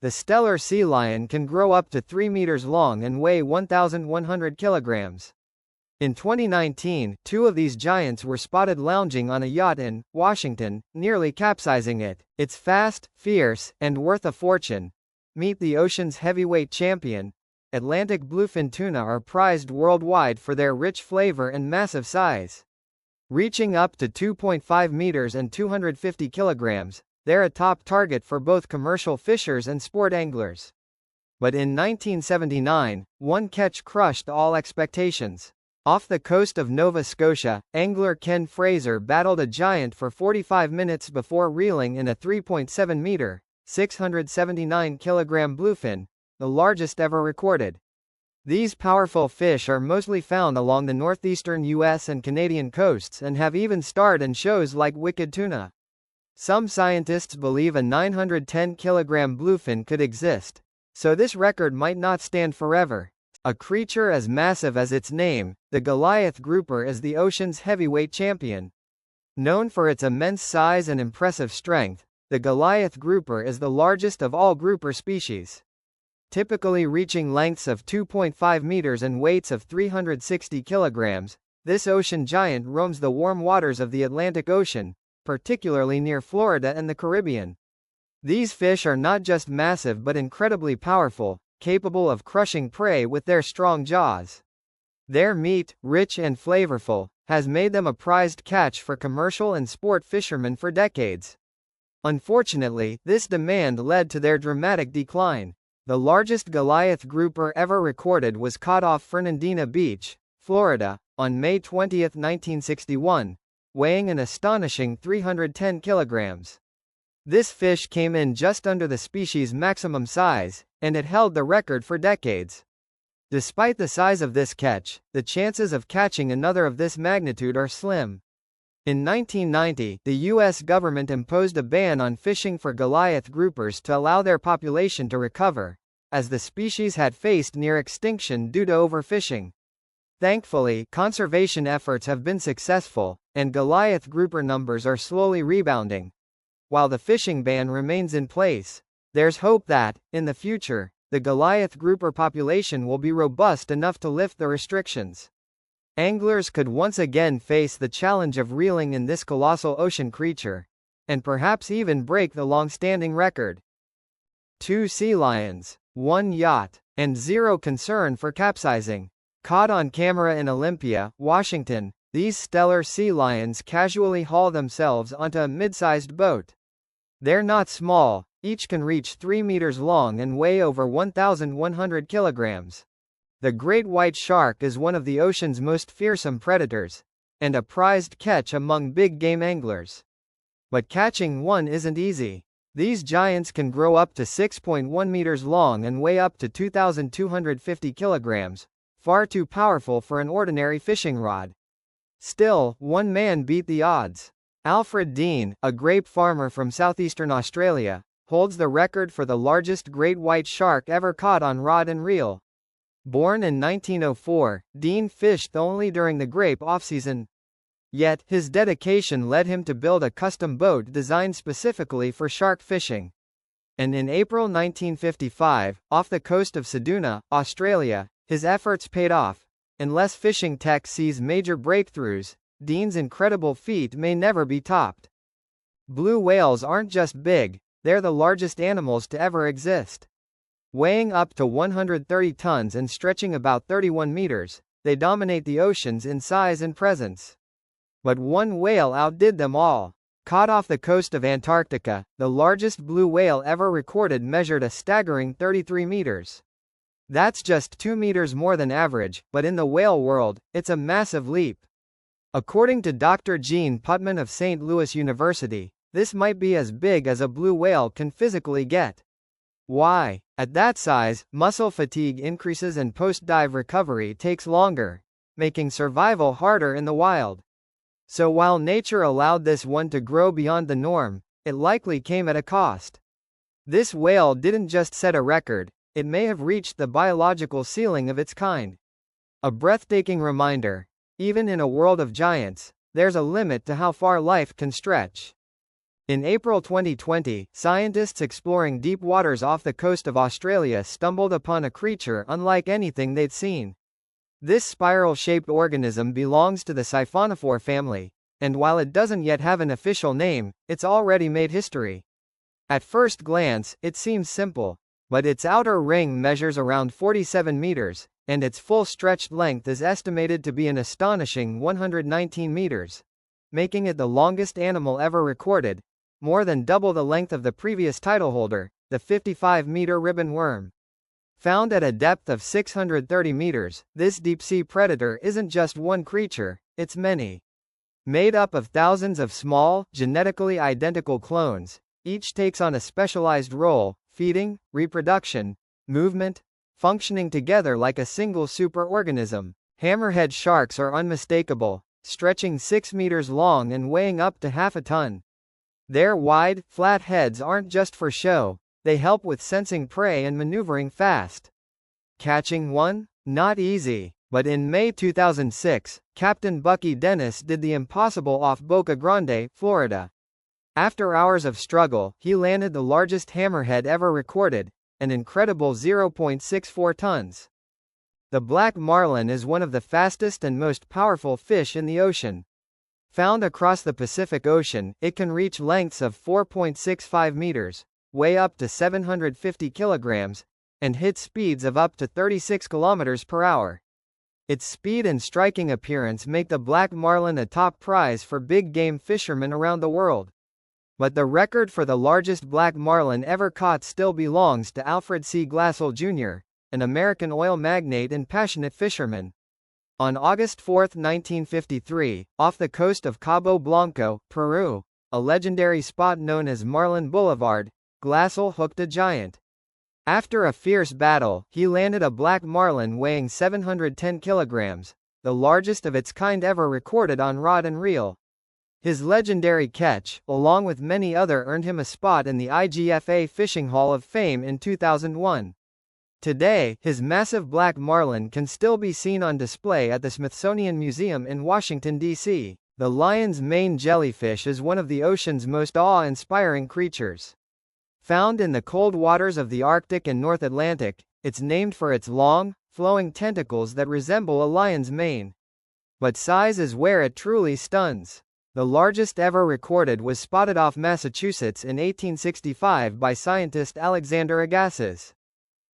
The stellar sea lion can grow up to 3 meters long and weigh 1,100 kilograms. In 2019, two of these giants were spotted lounging on a yacht in Washington, nearly capsizing it. It's fast, fierce, and worth a fortune. Meet the ocean's heavyweight champion. Atlantic bluefin tuna are prized worldwide for their rich flavor and massive size. Reaching up to 2.5 meters and 250 kilograms, they're a top target for both commercial fishers and sport anglers. But in 1979, one catch crushed all expectations. Off the coast of Nova Scotia, angler Ken Fraser battled a giant for 45 minutes before reeling in a 3.7-meter, 679-kilogram bluefin, the largest ever recorded. These powerful fish are mostly found along the northeastern U.S. and Canadian coasts and have even starred in shows like Wicked Tuna. Some scientists believe a 910-kilogram bluefin could exist, so this record might not stand forever. A creature as massive as its name, the Goliath grouper is the ocean's heavyweight champion. Known for its immense size and impressive strength, the Goliath grouper is the largest of all grouper species. Typically reaching lengths of 2.5 meters and weights of 360 kilograms, this ocean giant roams the warm waters of the Atlantic Ocean, particularly near Florida and the Caribbean. These fish are not just massive but incredibly powerful, capable of crushing prey with their strong jaws. Their meat, rich and flavorful, has made them a prized catch for commercial and sport fishermen for decades. Unfortunately, this demand led to their dramatic decline. The largest Goliath grouper ever recorded was caught off Fernandina Beach, Florida, on May 20, 1961, weighing an astonishing 310 kilograms. This fish came in just under the species' maximum size, and it held the record for decades. Despite the size of this catch, the chances of catching another of this magnitude are slim. In 1990, the U.S. government imposed a ban on fishing for Goliath groupers to allow their population to recover, as the species had faced near extinction due to overfishing. Thankfully, conservation efforts have been successful, and Goliath grouper numbers are slowly rebounding. While the fishing ban remains in place, there's hope that, in the future, the Goliath grouper population will be robust enough to lift the restrictions. Anglers could once again face the challenge of reeling in this colossal ocean creature, and perhaps even break the long-standing record. 2 sea lions, 1 yacht, and 0 concern for capsizing. Caught on camera in Olympia, Washington, these stellar sea lions casually haul themselves onto a mid-sized boat. They're not small, each can reach 3 meters long and weigh over 1,100 kilograms. The great white shark is one of the ocean's most fearsome predators, and a prized catch among big game anglers. But catching one isn't easy. These giants can grow up to 6.1 meters long and weigh up to 2,250 kilograms, far too powerful for an ordinary fishing rod. Still, one man beat the odds. Alfred Dean, a grape farmer from southeastern Australia, holds the record for the largest great white shark ever caught on rod and reel. Born in 1904, Dean fished only during the grape off-season. Yet, his dedication led him to build a custom boat designed specifically for shark fishing. And in April 1955, off the coast of Ceduna, Australia, his efforts paid off. Unless fishing tech sees major breakthroughs, Dean's incredible feat may never be topped. Blue whales aren't just big, they're the largest animals to ever exist. Weighing up to 130 tons and stretching about 31 meters, they dominate the oceans in size and presence. But one whale outdid them all. Caught off the coast of Antarctica, the largest blue whale ever recorded measured a staggering 33 meters. That's just 2 meters more than average, but in the whale world, it's a massive leap. According to Dr. Gene Putman of St. Louis University, this might be as big as a blue whale can physically get. Why? At that size, muscle fatigue increases and post-dive recovery takes longer, making survival harder in the wild. So while nature allowed this one to grow beyond the norm, it likely came at a cost. This whale didn't just set a record, it may have reached the biological ceiling of its kind. A breathtaking reminder, even in a world of giants, there's a limit to how far life can stretch. In April 2020, scientists exploring deep waters off the coast of Australia stumbled upon a creature unlike anything they'd seen. This spiral-shaped organism belongs to the siphonophore family, and while it doesn't yet have an official name, it's already made history. At first glance, it seems simple, but its outer ring measures around 47 meters, and its full stretched length is estimated to be an astonishing 119 meters, making it the longest animal ever recorded, more than double the length of the previous titleholder, the 55-meter ribbon worm. Found at a depth of 630 meters, this deep-sea predator isn't just one creature, it's many. Made up of thousands of small, genetically identical clones, each takes on a specialized role, feeding, reproduction, movement, functioning together like a single superorganism. Hammerhead sharks are unmistakable, stretching 6 meters long and weighing up to half a ton. Their wide, flat heads aren't just for show, they help with sensing prey and maneuvering fast. Catching one? Not easy, but in May 2006, Captain Bucky Dennis did the impossible off Boca Grande, Florida. After hours of struggle, he landed the largest hammerhead ever recorded, an incredible 0.64 tons. The black marlin is one of the fastest and most powerful fish in the ocean. Found across the Pacific Ocean, it can reach lengths of 4.65 meters, weigh up to 750 kilograms, and hit speeds of up to 36 kilometers per hour. Its speed and striking appearance make the black marlin a top prize for big game fishermen around the world. But the record for the largest black marlin ever caught still belongs to Alfred C. Glassell Jr., an American oil magnate and passionate fisherman. On August 4, 1953, off the coast of Cabo Blanco, Peru, a legendary spot known as Marlin Boulevard, Glassell hooked a giant. After a fierce battle, he landed a black marlin weighing 710 kilograms, the largest of its kind ever recorded on rod and reel. His legendary catch, along with many other, earned him a spot in the IGFA Fishing Hall of Fame in 2001. Today, his massive black marlin can still be seen on display at the Smithsonian Museum in Washington, D.C. The lion's mane jellyfish is one of the ocean's most awe-inspiring creatures. Found in the cold waters of the Arctic and North Atlantic, it's named for its long, flowing tentacles that resemble a lion's mane. But size is where it truly stuns. The largest ever recorded was spotted off Massachusetts in 1865 by scientist Alexander Agassiz.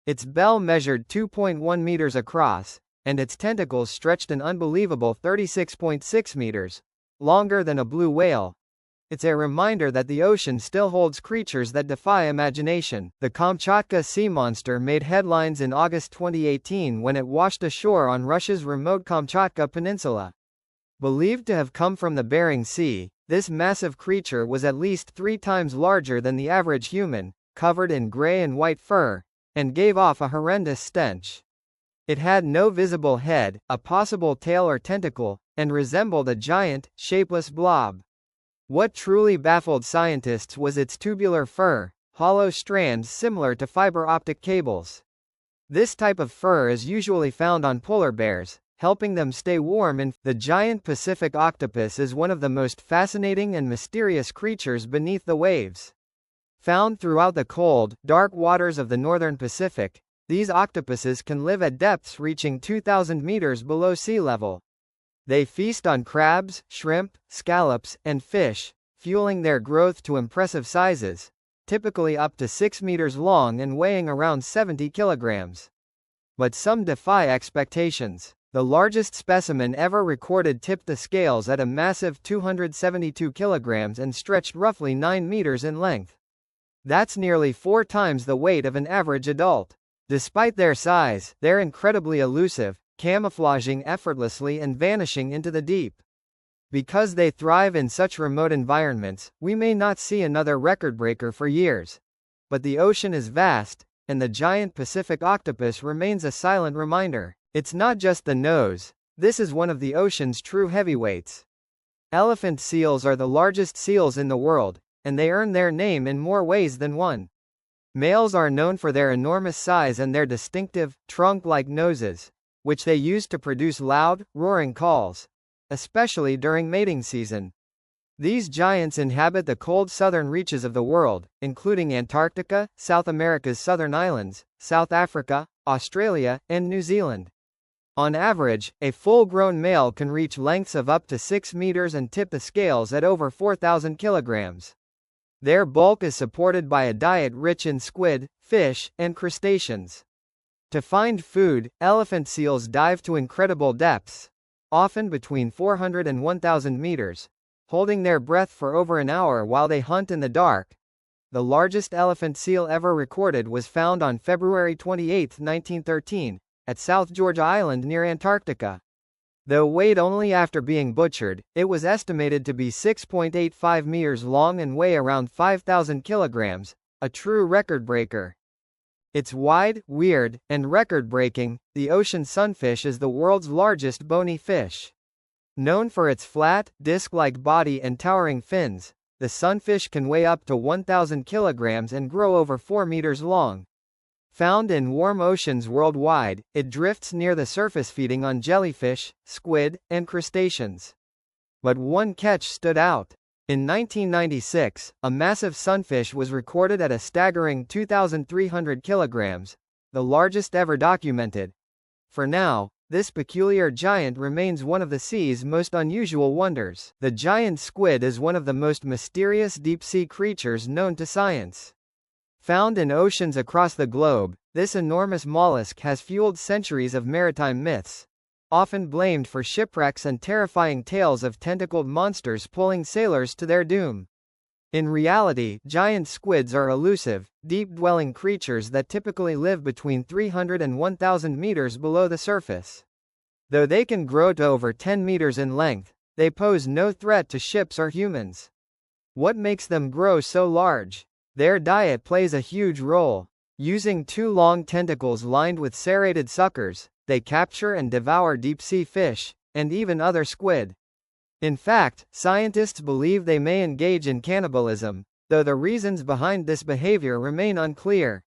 Its bell measured 2.1 meters across, and its tentacles stretched an unbelievable 36.6 meters, longer than a blue whale. It's a reminder that the ocean still holds creatures that defy imagination. The Kamchatka sea monster made headlines in August 2018 when it washed ashore on Russia's remote Kamchatka Peninsula. Believed to have come from the Bering Sea, this massive creature was at least 3 times larger than the average human, covered in gray and white fur, and gave off a horrendous stench. It had no visible head, a possible tail or tentacle, and resembled a giant, shapeless blob. What truly baffled scientists was its tubular fur, hollow strands similar to fiber optic cables. This type of fur is usually found on polar bears, helping them stay warm. The giant Pacific octopus is one of the most fascinating and mysterious creatures beneath the waves. Found throughout the cold, dark waters of the northern Pacific, these octopuses can live at depths reaching 2,000 meters below sea level. They feast on crabs, shrimp, scallops, and fish, fueling their growth to impressive sizes, typically up to 6 meters long and weighing around 70 kilograms. But some defy expectations. The largest specimen ever recorded tipped the scales at a massive 272 kilograms and stretched roughly 9 meters in length. That's nearly 4 times the weight of an average adult. Despite their size, they're incredibly elusive, camouflaging effortlessly and vanishing into the deep. Because they thrive in such remote environments, we may not see another record breaker for years. But the ocean is vast, and the giant Pacific octopus remains a silent reminder. It's not just the nose. This is one of the ocean's true heavyweights. Elephant seals are the largest seals in the world, and they earn their name in more ways than one. Males are known for their enormous size and their distinctive, trunk-like noses, which they use to produce loud, roaring calls, especially during mating season. These giants inhabit the cold southern reaches of the world, including Antarctica, South America's southern islands, South Africa, Australia, and New Zealand. On average, a full-grown male can reach lengths of up to 6 meters and tip the scales at over 4,000 kilograms. Their bulk is supported by a diet rich in squid, fish, and crustaceans. To find food, elephant seals dive to incredible depths, often between 400 and 1,000 meters, holding their breath for over an hour while they hunt in the dark. The largest elephant seal ever recorded was found on February 28, 1913, at South Georgia Island near Antarctica. Though weighed only after being butchered, it was estimated to be 6.85 meters long and weigh around 5,000 kilograms, a true record-breaker. It's wide, weird, and record-breaking. The ocean sunfish is the world's largest bony fish. Known for its flat, disc-like body and towering fins, the sunfish can weigh up to 1,000 kilograms and grow over 4 meters long. Found in warm oceans worldwide, it drifts near the surface feeding on jellyfish, squid, and crustaceans. But one catch stood out. In 1996, a massive sunfish was recorded at a staggering 2,300 kilograms, the largest ever documented. For now, this peculiar giant remains one of the sea's most unusual wonders. The giant squid is one of the most mysterious deep-sea creatures known to science. Found in oceans across the globe, this enormous mollusk has fueled centuries of maritime myths, often blamed for shipwrecks and terrifying tales of tentacled monsters pulling sailors to their doom. In reality, giant squids are elusive, deep-dwelling creatures that typically live between 300 and 1,000 meters below the surface. Though they can grow to over 10 meters in length, they pose no threat to ships or humans. What makes them grow so large? Their diet plays a huge role. Using two long tentacles lined with serrated suckers, they capture and devour deep-sea fish, and even other squid. In fact, scientists believe they may engage in cannibalism, though the reasons behind this behavior remain unclear.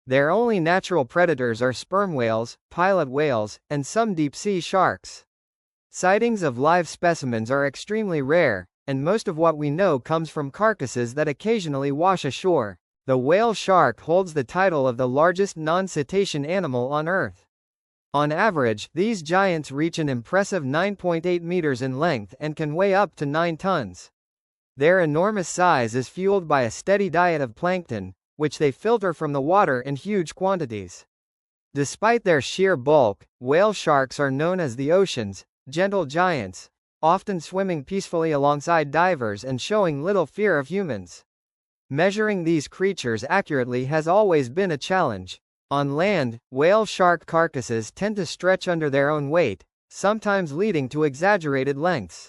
Their only natural predators are sperm whales, pilot whales, and some deep-sea sharks. Sightings of live specimens are extremely rare, and most of what we know comes from carcasses that occasionally wash ashore. The whale shark holds the title of the largest non-cetacean animal on Earth. On average, these giants reach an impressive 9.8 meters in length and can weigh up to 9 tons. Their enormous size is fueled by a steady diet of plankton, which they filter from the water in huge quantities. Despite their sheer bulk, whale sharks are known as the ocean's gentle giants, often swimming peacefully alongside divers and showing little fear of humans. Measuring these creatures accurately has always been a challenge. On land, whale shark carcasses tend to stretch under their own weight, sometimes leading to exaggerated lengths.